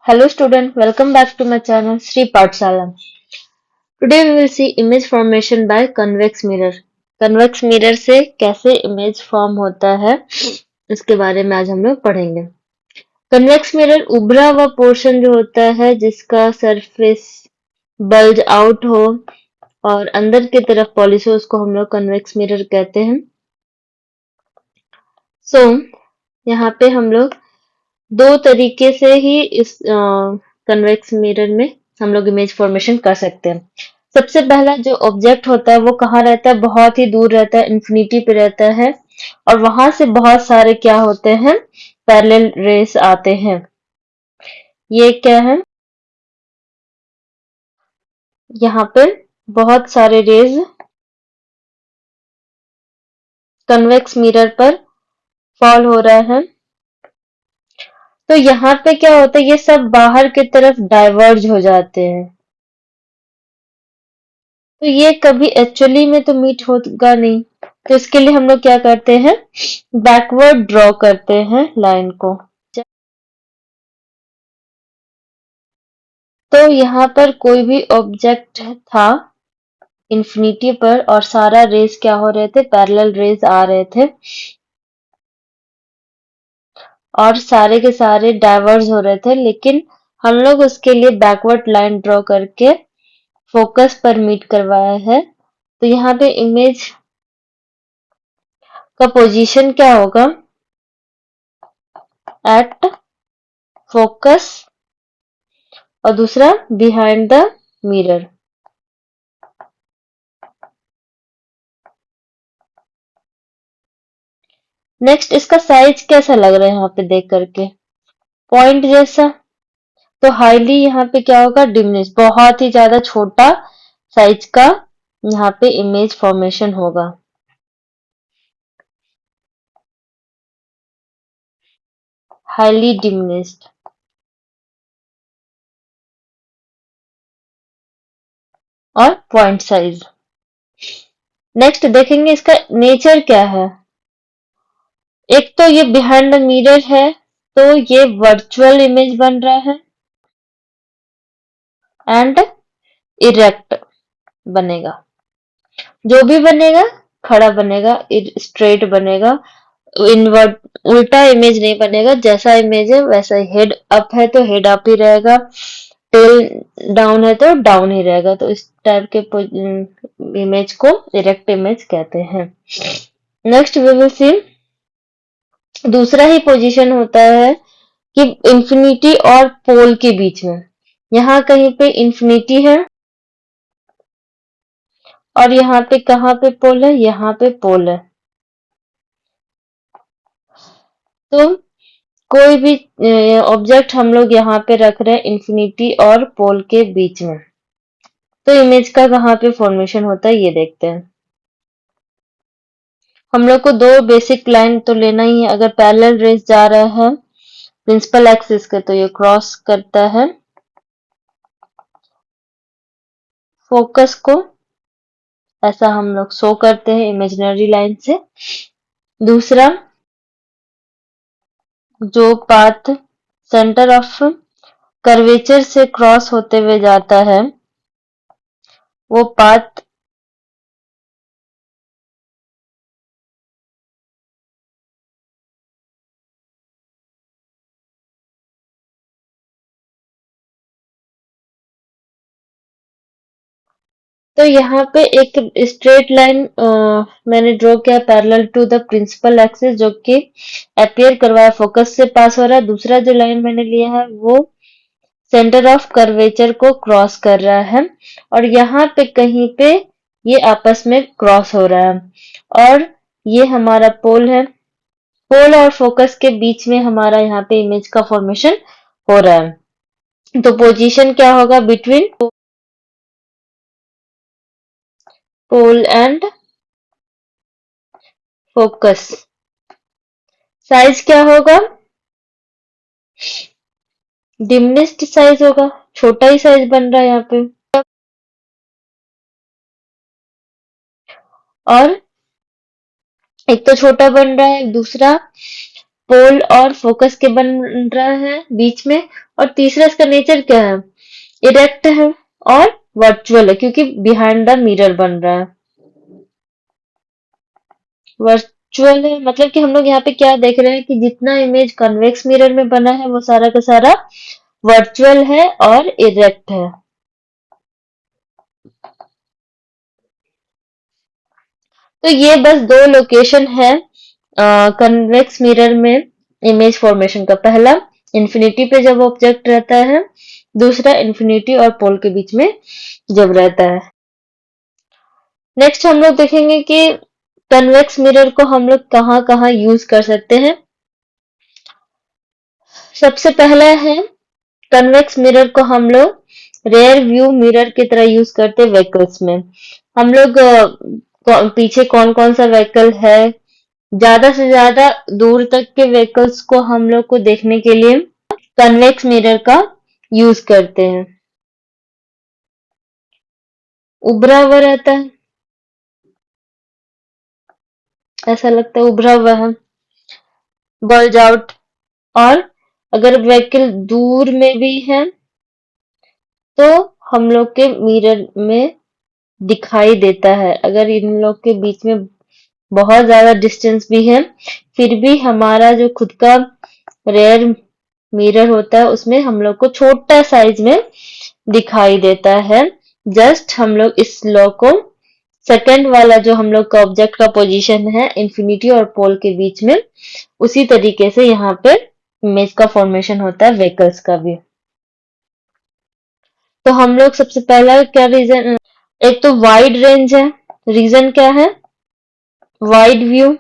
Hello student, welcome back to my channel Sri Pathshala. Today we will see image formation by convex mirror. Convex mirror से कैसे image form होता है इसके बारे में आज हम लोग पढ़ेंगे. Convex mirror उभरा हुआ पोर्शन जो होता है जिसका सरफेस बल्ज आउट हो और अंदर की तरफ पॉलिश हो उसको हम लोग convex mirror कहते हैं. So यहाँ पे हम लोग दो तरीके से ही इस कन्वेक्स मिरर में हम लोग इमेज फॉर्मेशन कर सकते हैं. सबसे पहला जो ऑब्जेक्ट होता है वो कहाँ रहता है, बहुत ही दूर रहता है, इन्फिनिटी पे रहता है और वहां से बहुत सारे क्या होते हैं, पैरेलल रेस आते हैं. ये क्या है, यहाँ पे बहुत सारे रेज कन्वेक्स मिरर पर फॉल हो रहा है. तो यहाँ पे क्या होता है, ये सब बाहर की तरफ डाइवर्ज हो जाते हैं. तो ये कभी एक्चुअली में तो मीट होगा नहीं. तो इसके लिए हम लोग क्या करते हैं, बैकवर्ड ड्रॉ करते हैं लाइन को. तो यहाँ पर कोई भी ऑब्जेक्ट था इन्फिनिटी पर और सारा रेज क्या हो रहे थे, पैरेलल रेज आ रहे थे और सारे के सारे डाइवर्ज हो रहे थे, लेकिन हम लोग उसके लिए बैकवर्ड लाइन ड्रॉ करके फोकस पर मीट करवाया है. तो यहाँ पे इमेज का पोजीशन क्या होगा, एट फोकस और दूसरा बिहाइंड द मिरर. नेक्स्ट इसका साइज कैसा लग रहा है यहाँ पे देख करके, पॉइंट जैसा. तो हाईली यहाँ पे क्या होगा, डिमिनिश, बहुत ही ज्यादा छोटा साइज का यहाँ पे इमेज फॉर्मेशन होगा. Highly diminished. और पॉइंट साइज. नेक्स्ट देखेंगे इसका नेचर क्या है. एक तो ये बिहाइंड द मिरर है तो ये वर्चुअल इमेज बन रहा है एंड इरेक्ट बनेगा. जो भी बनेगा खड़ा बनेगा, स्ट्रेट बनेगा, इनवर्ट उल्टा इमेज नहीं बनेगा. जैसा इमेज है वैसा ही, हेड अप है तो हेड अप ही रहेगा, टेल डाउन है तो डाउन ही रहेगा. तो इस टाइप के इमेज को इरेक्ट इमेज कहते हैं. नेक्स्ट वी विल सी दूसरा ही पोजीशन होता है कि इंफिनिटी और पोल के बीच में. यहाँ कहीं पे इंफिनिटी है और यहाँ पे कहाँ पे पोल है, यहाँ पे पोल है. तो कोई भी ऑब्जेक्ट हम लोग यहाँ पे रख रहे हैं इंफिनिटी और पोल के बीच में, तो इमेज का कहाँ पे फॉर्मेशन होता है ये देखते हैं. हम लोग को दो बेसिक लाइन तो लेना ही है. अगर पैरेलल रेस जा रहा है प्रिंसिपल एक्सिस के तो ये क्रॉस करता है फोकस को, ऐसा हम लोग शो करते हैं इमेजिनरी लाइन से. दूसरा जो पाथ सेंटर ऑफ कर्वेचर से क्रॉस होते हुए जाता है वो पाथ तो यहाँ पे एक स्ट्रेट लाइन मैंने ड्रॉ किया parallel to the principal axis जो कि अपीयर करवाया फोकस से पास हो रहा है. दूसरा जो लाइन मैंने लिया है वो सेंटर ऑफ कर्वेचर को क्रॉस कर रहा है और यहाँ पे कहीं पे ये आपस में क्रॉस हो रहा है और ये हमारा पोल है. पोल और फोकस के बीच में हमारा यहाँ पे इमेज का फॉर्मेशन हो रहा है. तो पोजीशन क्या होगा, between pole and focus. Size क्या होगा, डिमिनिश्ड साइज होगा, छोटा ही साइज बन रहा है यहाँ पे. और एक तो छोटा बन रहा है, दूसरा पोल और फोकस के बन रहा है बीच में। और तीसरा इसका नेचर क्या है, इरेक्ट है और वर्चुअल है, क्योंकि बिहाइंड द मिरर बन रहा है। वर्चुअल है मतलब कि हम लोग यहाँ पे क्या देख रहे हैं कि जितना इमेज कन्वेक्स मिरर में बना है वो सारा का सारा वर्चुअल है और इरेक्ट है। तो ये बस दो लोकेशन है कन्वेक्स मिरर में इमेज फॉर्मेशन का। पहला इन्फिनिटी पे जब ऑब्जेक्ट रहता है, दूसरा इन्फिनिटी और पोल के बीच में जब रहता है। नेक्स्ट हम लोग देखेंगे कि कन्वेक्स मिरर को हम लोग कहाँ कहाँ यूज कर सकते हैं। सबसे पहला है, कन्वेक्स मिरर को हम लोग रेयर व्यू मिरर की तरह यूज करते हैं व्हीकल्स में। हम लोग पीछे कौन कौन सा व्हीकल है, ज्यादा से ज्यादा दूर तक के व्हीकल्स को हम लोग को देखने के लिए कन्वेक्स मिरर का यूज करते हैं। उभरा हुआ रहता है, ऐसा लगता है उभरा हुआ है, बल्ज आउट। और अगर व्हीकल दूर में भी है तो हम लोग के मिरर में दिखाई देता है। अगर इन लोग के बीच में बहुत ज्यादा डिस्टेंस भी है, फिर भी हमारा जो खुद का रेयर मिरर होता है उसमें हम लोग को छोटा साइज में दिखाई देता है। जस्ट हम लोग इस लॉ को सेकंड वाला जो हम लोग का ऑब्जेक्ट का पोजीशन है इंफिनिटी और पोल के बीच में, उसी तरीके से यहाँ पे इमेज का फॉर्मेशन होता है व्हीकल्स का भी। तो हम लोग सबसे पहला क्या रीजन, एक तो वाइड रेंज है, रीजन क्या है, वाइड व्यू।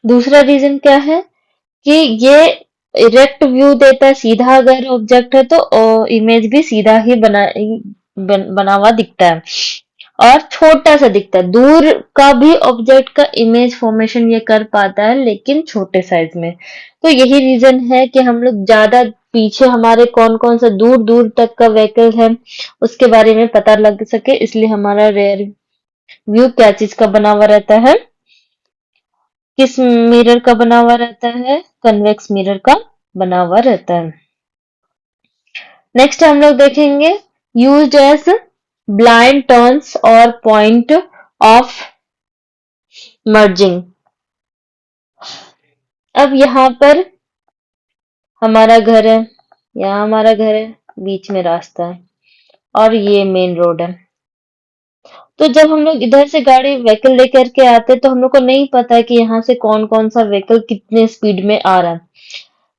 दूसरा रीजन क्या है कि ये इरेक्ट व्यू देता है, सीधा अगर ऑब्जेक्ट है तो इमेज भी सीधा ही बना हुआ दिखता है और छोटा सा दिखता है। दूर का भी ऑब्जेक्ट का इमेज फॉर्मेशन ये कर पाता है लेकिन छोटे साइज में। तो यही रीजन है कि हम लोग ज्यादा पीछे हमारे कौन कौन सा दूर दूर तक का व्हीकल है उसके बारे में पता लग सके, इसलिए हमारा रेयर व्यू क्या चीज का बना हुआ रहता है, किस मिरर का बना हुआ रहता है, कन्वेक्स मिरर का बना हुआ रहता है। नेक्स्ट हम लोग देखेंगे यूज्ड एज ब्लाइंड टर्न्स और पॉइंट ऑफ मर्जिंग। अब यहाँ पर हमारा घर है, यहाँ हमारा घर है, बीच में रास्ता है और ये मेन रोड है। तो जब हम लोग इधर से गाड़ी व्हीकल लेकर के आते हैं तो हम लोग को नहीं पता है कि यहाँ से कौन कौन सा व्हीकल कितने स्पीड में आ रहा है।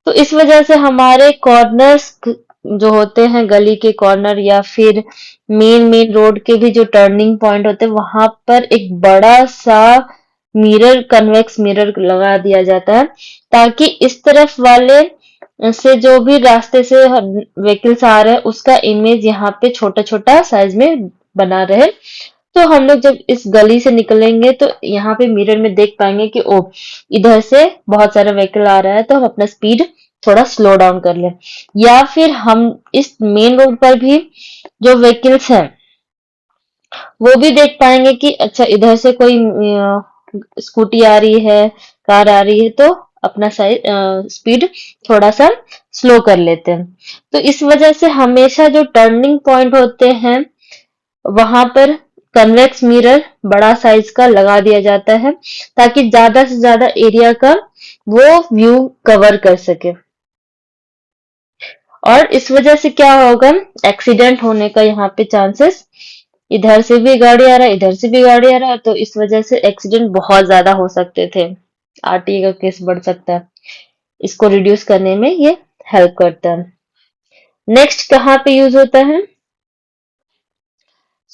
तो इस वजह से हमारे कॉर्नर्स जो होते हैं, गली के कॉर्नर या फिर मेन मेन रोड के भी जो टर्निंग पॉइंट होते हैं, वहां पर एक बड़ा सा मिरर, कन्वेक्स मिरर लगा दिया जाता है ताकि इस तरफ वाले से जो भी रास्ते से व्हीकल्स आ रहे हैं उसका इमेज यहाँ पे छोटा छोटा साइज में बना रहे। तो हम लोग जब इस गली से निकलेंगे तो यहाँ पे मिरर में देख पाएंगे कि ओ, इधर से बहुत सारा व्हीकल आ रहा है, तो हम अपना स्पीड थोड़ा स्लो डाउन कर लें। या फिर हम इस मेन रोड पर भी जो व्हीकल्स हैं वो भी देख पाएंगे कि अच्छा इधर से कोई स्कूटी आ रही है, कार आ रही है, तो अपना स्पीड थोड़ा सा स्लो कर लेते हैं। तो इस वजह से हमेशा जो टर्निंग पॉइंट होते हैं वहां पर कन्वेक्स मिरर बड़ा साइज का लगा दिया जाता है ताकि ज्यादा से ज्यादा एरिया का वो व्यू कवर कर सके। और इस वजह से क्या होगा, एक्सीडेंट होने का यहाँ पे चांसेस, इधर से भी गाड़ी आ रहा है, इधर से भी गाड़ी आ रहा है, तो इस वजह से एक्सीडेंट बहुत ज्यादा हो सकते थे, आरटीए का केस बढ़ सकता है। इसको रिड्यूस करने में ये हेल्प करता है। नेक्स्ट कहाँ पे यूज होता है,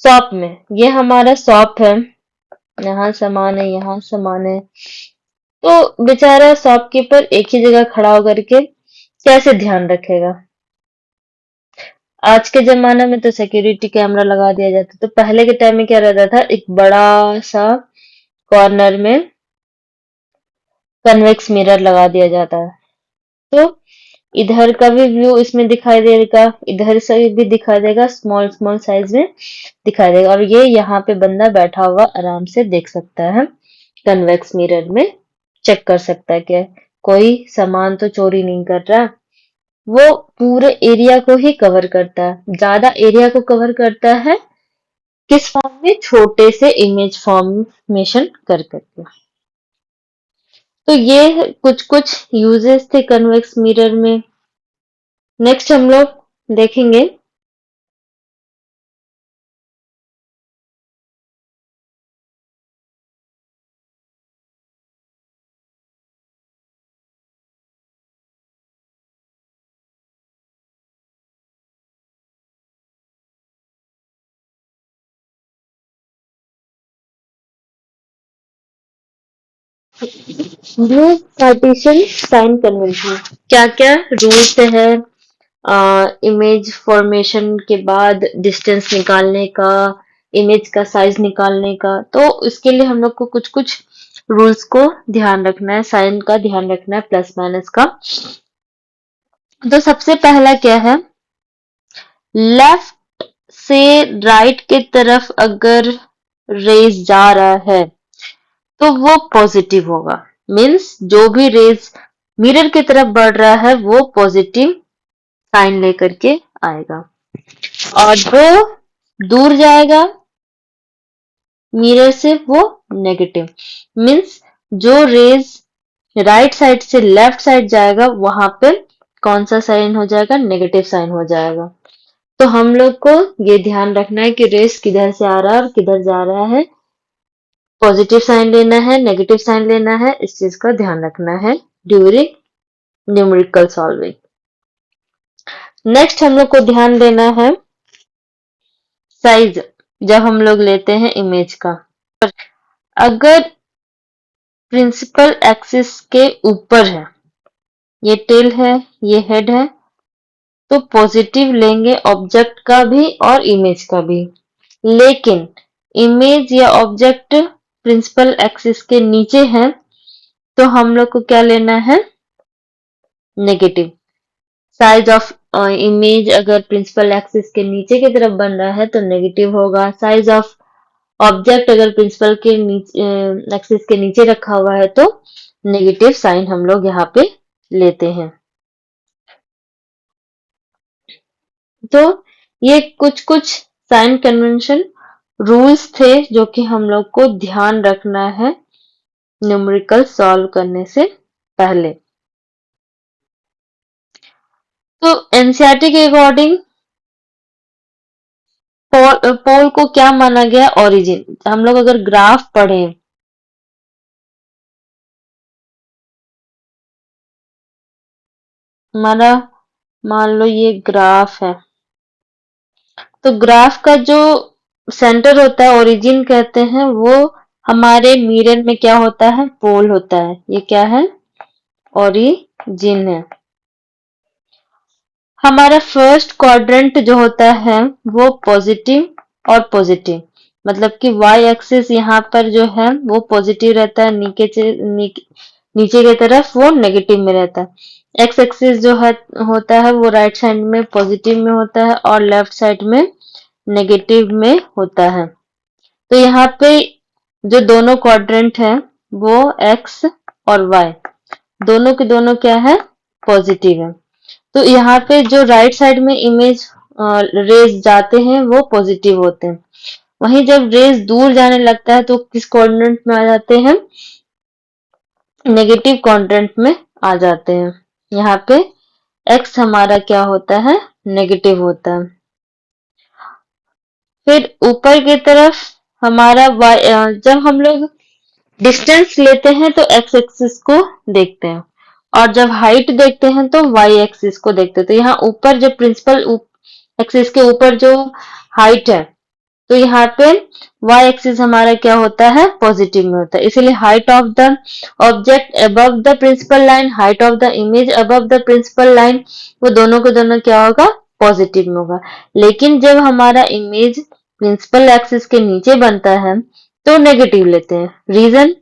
शॉप में। ये हमारा शॉप है, यहाँ सामान है, यहाँ सामान है, तो बेचारा शॉपकीपर एक ही जगह खड़ा होकर के कैसे ध्यान रखेगा। आज के जमाने में तो सिक्योरिटी कैमरा लगा दिया जाता, तो पहले के टाइम में क्या रहता था, एक बड़ा सा कॉर्नर में कन्वेक्स मिरर लगा दिया जाता है। तो इधर का भी व्यू इसमें दिखाई देगा, इधर से भी दिखाई देगा, स्मॉल स्मॉल साइज में दिखाई देगा। और ये यहाँ पे बंदा बैठा हुआ आराम से देख सकता है, कन्वेक्स मिरर में चेक कर सकता है कि कोई सामान तो चोरी नहीं कर रहा। वो पूरे एरिया को ही कवर करता है, ज्यादा एरिया को कवर करता है, किस फॉर्म में? छोटे से इमेज फॉर्मेशन कर करके। तो ये कुछ कुछ यूजेस थे कन्वेक्स मिरर में। नेक्स्ट हम लोग देखेंगे ब्लू पार्टीशन साइन कन्वेंशन, क्या क्या रूल्स है इमेज फॉर्मेशन के बाद डिस्टेंस निकालने का, इमेज का साइज निकालने का। तो इसके लिए हम लोग को कुछ कुछ रूल्स को ध्यान रखना है, साइन का ध्यान रखना है, प्लस माइनस का। तो सबसे पहला क्या है, लेफ्ट से राइट की तरफ अगर रेज जा रहा है तो वो पॉजिटिव होगा। मीन्स जो भी रेज मिरर की तरफ बढ़ रहा है वो पॉजिटिव साइन लेकर के आएगा, और जो दूर जाएगा मिरर से वो नेगेटिव। मीन्स जो रेज राइट साइड से लेफ्ट साइड जाएगा वहां पे कौन सा साइन हो जाएगा? नेगेटिव साइन हो जाएगा। तो हम लोग को ये ध्यान रखना है कि रेस किधर से आ रहा है और किधर जा रहा है, पॉजिटिव साइन लेना है, नेगेटिव साइन लेना है, इस चीज का ध्यान रखना है ड्यूरिंग न्यूमेरिकल सॉल्विंग। नेक्स्ट हम लोग को ध्यान देना है साइज, जब हम लोग लेते हैं इमेज का। अगर प्रिंसिपल एक्सिस के ऊपर है, ये टेल है, ये हेड है, तो पॉजिटिव लेंगे ऑब्जेक्ट का भी और इमेज का भी। लेकिन इमेज या ऑब्जेक्ट प्रिंसिपल एक्सिस के नीचे है तो हम लोग को क्या लेना है? नेगेटिव। साइज ऑफ इमेज अगर प्रिंसिपल एक्सिस के नीचे की तरफ बन रहा है तो नेगेटिव होगा। साइज ऑफ ऑब्जेक्ट अगर प्रिंसिपल के नीचे एक्सिस के नीचे रखा हुआ है तो नेगेटिव साइन हम लोग यहाँ पे लेते हैं। तो ये कुछ कुछ साइन कन्वेंशन रूल्स थे जो कि हम लोग को ध्यान रखना है न्यूमेरिकल सॉल्व करने से पहले। तो एनसीईआरटी के अकॉर्डिंग पोल को क्या माना गया? ओरिजिन। हम लोग अगर ग्राफ पढ़ें, हमारा मान लो ये ग्राफ है, तो ग्राफ का जो सेंटर होता है, ओरिजिन कहते हैं, वो हमारे मिरर में क्या होता है? पोल होता है। ये क्या है? ओरिजिन है। हमारा फर्स्ट क्वाड्रेंट जो होता है वो पॉजिटिव और पॉजिटिव, मतलब कि वाई एक्सिस यहाँ पर जो है वो पॉजिटिव रहता है, नीचे की तरफ वो नेगेटिव में रहता है। एक्स एक्सिस जो है होता है वो राइट साइड में पॉजिटिव में होता है और लेफ्ट साइड में नेगेटिव में होता है। तो यहाँ पे जो दोनों क्वाड्रेंट है वो एक्स और वाई दोनों के दोनों क्या है? पॉजिटिव है। तो यहाँ पे जो राइट साइड में इमेज रेज जाते हैं वो पॉजिटिव होते हैं, वहीं जब रेज दूर जाने लगता है तो किस क्वाड्रेंट में आ जाते हैं? नेगेटिव क्वाड्रेंट में आ जाते हैं। यहाँ पे एक्स हमारा क्या होता है? नेगेटिव होता है। फिर ऊपर की तरफ हमारा जब हम लोग डिस्टेंस लेते हैं तो एक्स एक्सिस को देखते हैं, और जब हाइट देखते हैं तो वाई एक्सिस को देखते हैं। तो यहाँ ऊपर जो प्रिंसिपल एक्सिस के ऊपर जो हाइट है, तो यहाँ पे वाई एक्सिस हमारा क्या होता है? पॉजिटिव में होता है। इसीलिए height of the object above the principal line, height of the image above the principal line, वो दोनों के दोनों क्या होगा? पॉजिटिव में होगा। लेकिन जब हमारा इमेज प्रिंसिपल एक्सिस के नीचे बनता है तो नेगेटिव लेते हैं। रीजन?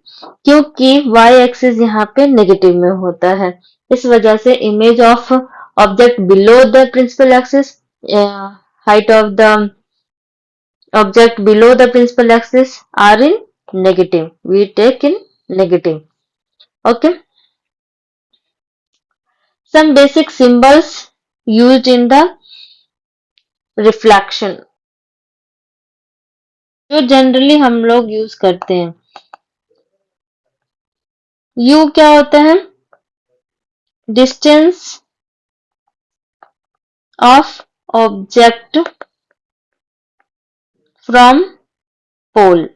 क्योंकि वाई एक्सिस यहाँ पे नेगेटिव में होता है, इस वजह से image of object below the principal axis, height of the object below the principal axis are in negative. We take in negative. Okay. Some basic symbols used in the reflection जो generally हम लोग use करते हैं. U क्या होता है? Distance of object from pole.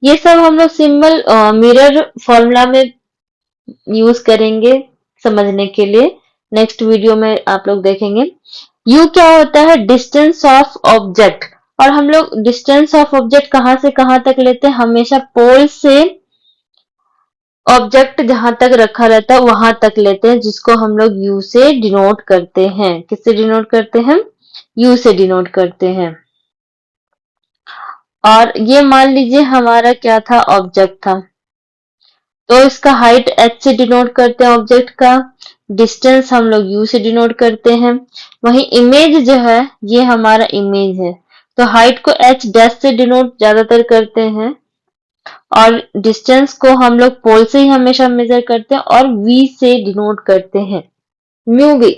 ये सब हम लोग सिंबल मिरर फॉर्मूला में यूज करेंगे समझने के लिए. नेक्स्ट वीडियो में आप लोग देखेंगे. यू क्या होता है? Distance of object. और हम लोग डिस्टेंस ऑफ ऑब्जेक्ट कहां से कहां तक लेते हैं? हमेशा पोल से ऑब्जेक्ट जहां तक रखा रहता है वहां तक लेते हैं, जिसको हम लोग यू से डिनोट करते हैं. किससे डिनोट करते हैं? यू से डिनोट करते हैं. और ये मान लीजिए हमारा क्या था? ऑब्जेक्ट था. तो इसका हाइट h से डिनोट करते हैं ऑब्जेक्ट का. डिस्टेंस हम लोग u से डिनोट करते हैं. वहीं इमेज जो है ये हमारा इमेज है. तो हाइट को h डैश से डिनोट ज्यादातर करते हैं और डिस्टेंस को हम लोग पोल से ही हमेशा मेजर करते हैं और v से डिनोट करते हैं. म्यू भी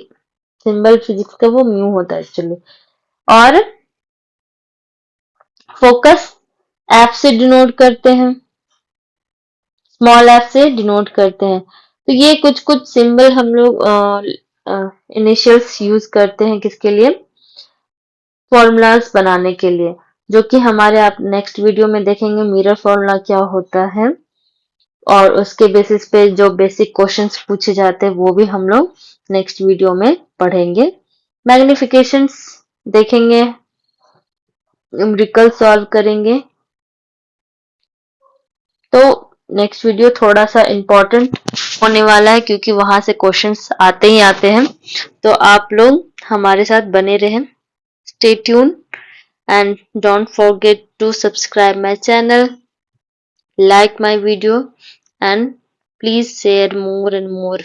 सिंबल फिजिक्स का वो म्यू होता है एक्चुअली. और फोकस f से डिनोट करते हैं, स्मॉल एफ से डिनोट करते हैं. तो ये कुछ कुछ सिंबल हम लोग इनिशियल्स यूज करते हैं किसके लिए? फॉर्मूलाज बनाने के लिए, जो कि हमारे आप नेक्स्ट वीडियो में देखेंगे मिरर फॉर्मूला क्या होता है और उसके बेसिस पे जो बेसिक क्वेश्चंस पूछे जाते हैं वो भी हम लोग नेक्स्ट वीडियो में पढ़ेंगे. मैग्निफिकेशंस देखेंगे, न्यूमेरिकल सॉल्व करेंगे. तो नेक्स्ट वीडियो थोड़ा सा इम्पोर्टेंट होने वाला है क्योंकि वहां से क्वेश्चंस आते ही आते हैं. तो आप लोग हमारे साथ बने रहें. Stay tune and don't forget to subscribe my channel, like my video and please share more and more.